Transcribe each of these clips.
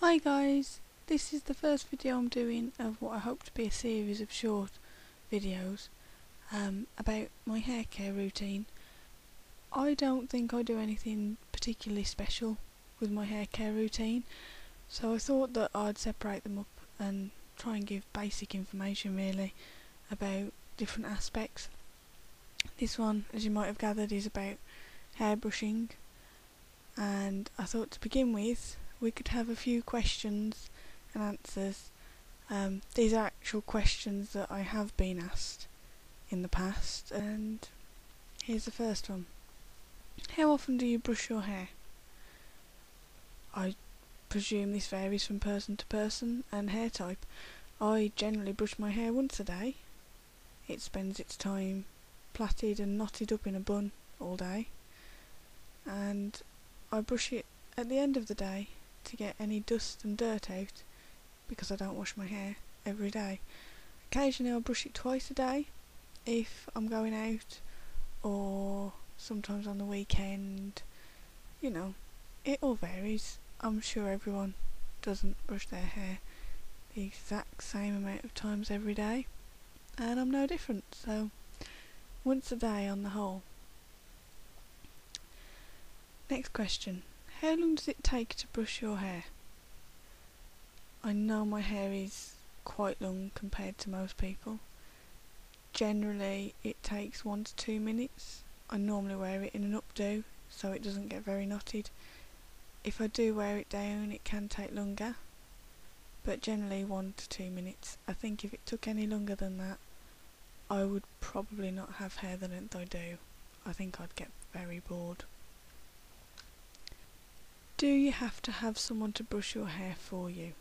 Hi guys, this is the first video I'm doing of what I hope to be a series of short videos about my hair care routine. I don't think I do anything particularly special with my hair care routine, so I thought that I'd separate them up and try and give basic information really about different aspects. This one, as you might have gathered, is about hair brushing, and I thought to begin with we could have a few questions and answers. These are actual questions that I have been asked in the past, and here's the first one. How often do you brush your hair? I presume this varies from person to person and hair type. I generally brush my hair once a day. It spends its time plaited and knotted up in a bun all day, and I brush it at the end of the day to get any dust and dirt out, because I don't wash my hair every day. Occasionally I'll brush it twice a day if I'm going out, or sometimes on the weekend. You know, it all varies. I'm sure everyone doesn't brush their hair the exact same amount of times every day, and I'm no different, so once a day on the whole. Next question. How long does it take to brush your hair? I know my hair is quite long compared to most people. Generally it takes 1 to 2 minutes. I normally wear it in an updo so it doesn't get very knotted. If I do wear it down it can take longer, but generally 1 to 2 minutes. I think if it took any longer than that I would probably not have hair the length I do. I think I'd get very bored. Do you have to have someone to brush your hair for you?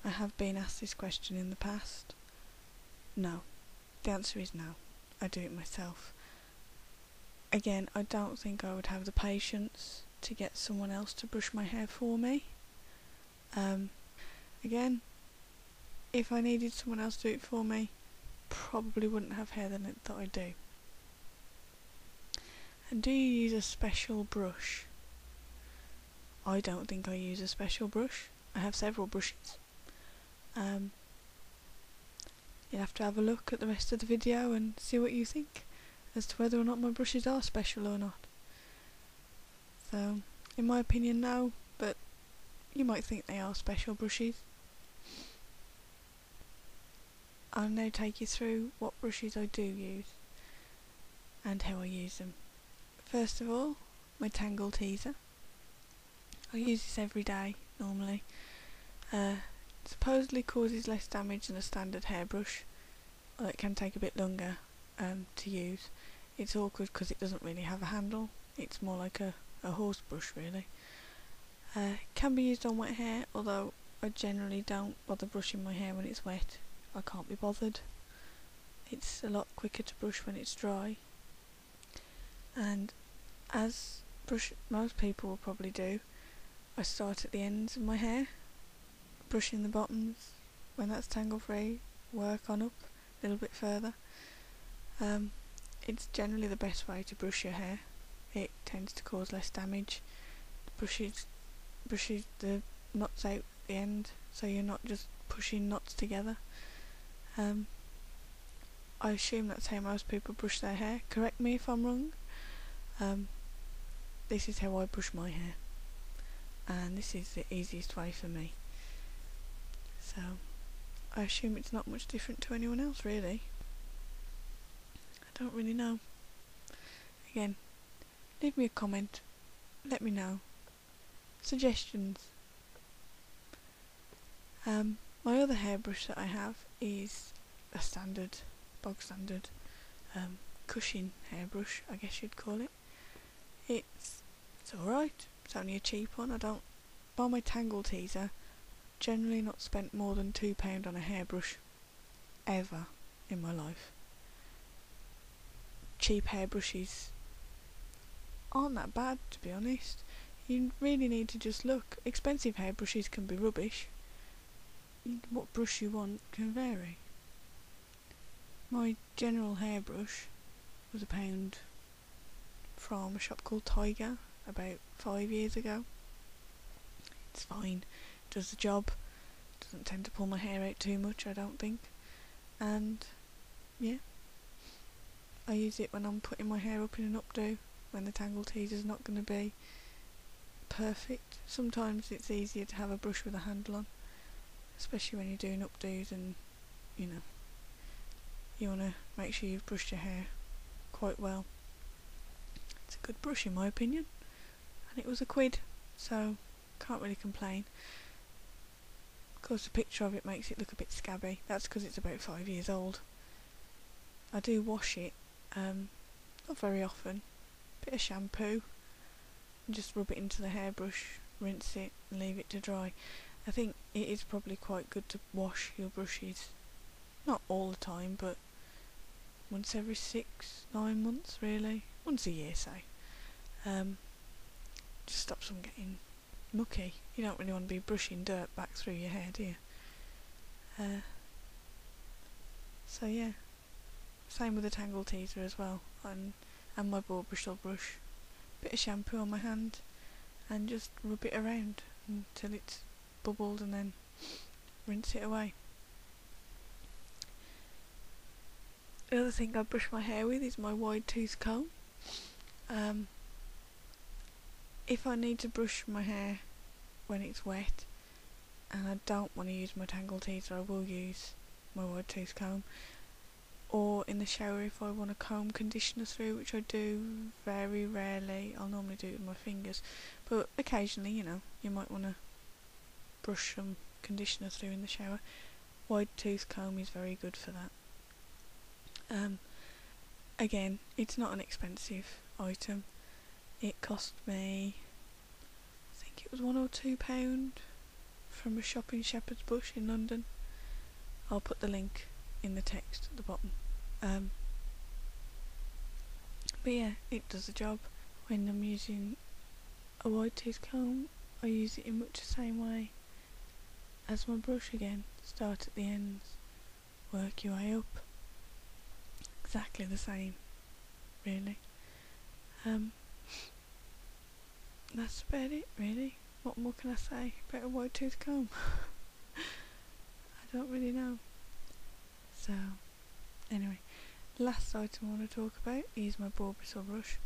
I have been asked this question in the past. No. The answer is no. I do it myself. Again, I don't think I would have the patience to get someone else to brush my hair for me. Again, if I needed someone else to do it for me, probably wouldn't have hair the length that I do. And do you use a special brush? I don't think I use a special brush. I have several brushes. You'll have to have a look at the rest of the video and see what you think as to whether or not my brushes are special or not. So, in my opinion, no, but you might think they are special brushes. I'll now take you through what brushes I do use and how I use them. First of all, my Tangle teaser. I use this every day, normally. Supposedly causes less damage than a standard hairbrush, although it can take a bit longer to use. It's awkward because it doesn't really have a handle. It's more like a horse brush really. Can be used on wet hair, although I generally don't bother brushing my hair when it's wet. I can't be bothered. It's a lot quicker to brush when it's dry. And as most people will probably do, I start at the ends of my hair, brushing the bottoms when that's tangle free, work on up a little bit further. It's generally the best way to brush your hair. It tends to cause less damage. Brushes the knots out at the end, so you're not just pushing knots together. I assume that's how most people brush their hair. Correct me if I'm wrong. This is how I brush my hair, and this is the easiest way for me. So I assume it's not much different to anyone else really. I don't really know. Again, leave me a comment, let me know. Suggestions. My other hairbrush that I have is a bog standard cushion hairbrush, I guess you'd call it. It's alright, it's only a cheap one. I don't buy my Tangle teaser. Generally not spent more than £2 on a hairbrush ever in my life. Cheap hairbrushes aren't that bad, to be honest. You really need to just look. Expensive hairbrushes can be rubbish. What brush you want can vary. My general hairbrush was £1 from a shop called Tiger about 5 years ago. It's fine. does the job. Doesn't tend to pull my hair out too much, I don't think. And yeah, I use it when I'm putting my hair up in an updo, when the Tangle teaser's not going to be perfect. Sometimes it's easier to have a brush with a handle on, especially when you're doing updos and, you know, you want to make sure you've brushed your hair quite well. It's a good brush in my opinion, and it was £1, so can't really complain. Of course the picture of it makes it look a bit scabby. That's because it's about 5 years old. I do wash it, not very often. Bit of shampoo, and just rub it into the hairbrush, rinse it and leave it to dry. I think it is probably quite good to wash your brushes, not all the time, but once every 6-9 months really, once a year say. Just stops them getting mucky. You don't really want to be brushing dirt back through your hair, do you? So yeah, same with the Tangle teaser as well, and my Boar Bristle Brush. Bit of shampoo on my hand and just rub it around until it's bubbled, and then rinse it away. The other thing I brush my hair with is my wide tooth comb. If I need to brush my hair when it's wet and I don't want to use my Tangle teaser, I will use my wide tooth comb. Or in the shower, if I want to comb conditioner through, which I do very rarely. I'll normally do it with my fingers, but occasionally, you know, you might want to brush some conditioner through in the shower. Wide tooth comb is very good for that. Again, it's not an expensive item. It cost me, I think it was £1 or £2 from a shop in Shepherd's Bush in London. I'll put the link in the text at the bottom. But yeah, it does the job. When I'm using a wide tooth comb, I use it in much the same way as my brush again. Start at the ends, work your way up. Exactly the same, really. That's about it, really. What more can I say about a wide tooth comb? I don't really know. So, anyway, last item I want to talk about is my Boar Bristle Brush.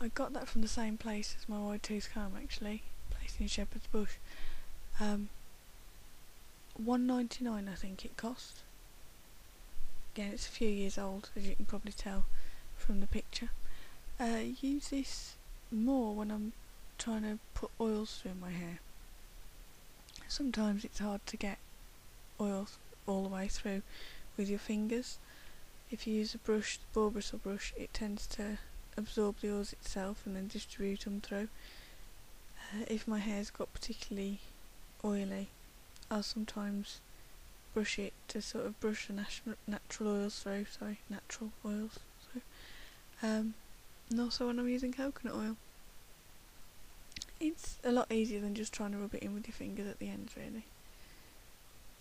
I got that from the same place as my wide tooth comb, actually, place in Shepherd's Bush. £1.99 I think it cost. Again, it's a few years old, as you can probably tell from the picture. Use this more when I'm trying to put oils through my hair. Sometimes it's hard to get oils all the way through with your fingers. If you use a brush, the Boar Bristle Brush, it tends to absorb the oils itself and then distribute them through. If my hair's got particularly oily, I'll sometimes brush it to sort of brush the natural oils through. And also when I'm using coconut oil. It's a lot easier than just trying to rub it in with your fingers at the ends, really.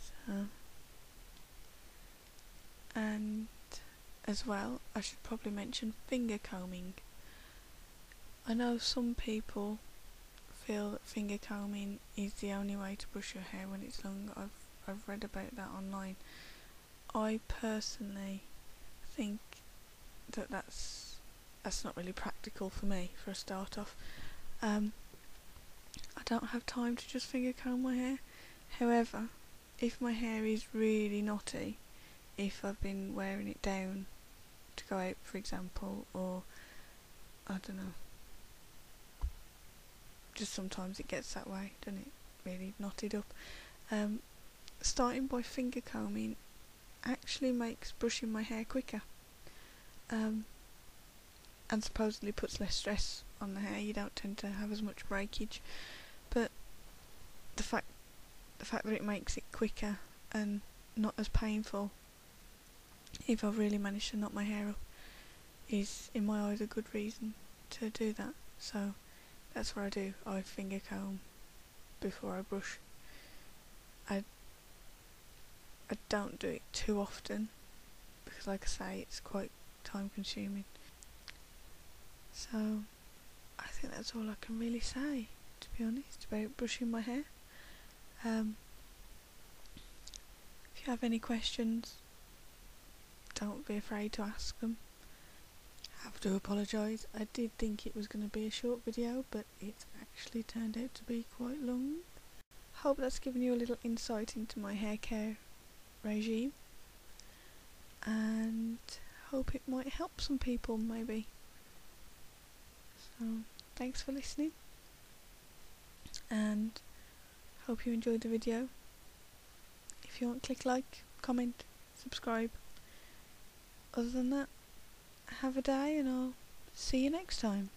So, and as well, I should probably mention finger combing. I know some people feel that finger combing is the only way to brush your hair when it's long. I've read about that online. I personally think that that's not really practical for me for a start off. I don't have time to just finger comb my hair. However, if my hair is really knotty, if I've been wearing it down to go out, for example, or I don't know, just sometimes it gets that way, doesn't it? Really knotted up. Starting by finger combing actually makes brushing my hair quicker, and supposedly puts less stress on the hair. You don't tend to have as much breakage, but the fact that it makes it quicker and not as painful if I've really managed to knot my hair up is, in my eyes, a good reason to do that. So that's what I do. I finger comb before I brush. I don't do it too often because, like I say, it's quite time consuming. So I think that's all I can really say. to be honest, about brushing my hair. If you have any questions, don't be afraid to ask them. I have to apologise, I did think it was going to be a short video, but it's actually turned out to be quite long. Hope that's given you a little insight into my hair care regime, and hope it might help some people maybe. So thanks for listening, and hope you enjoyed the video. If you want, click like, comment, subscribe. Other than that, have a day, and I'll see you next time.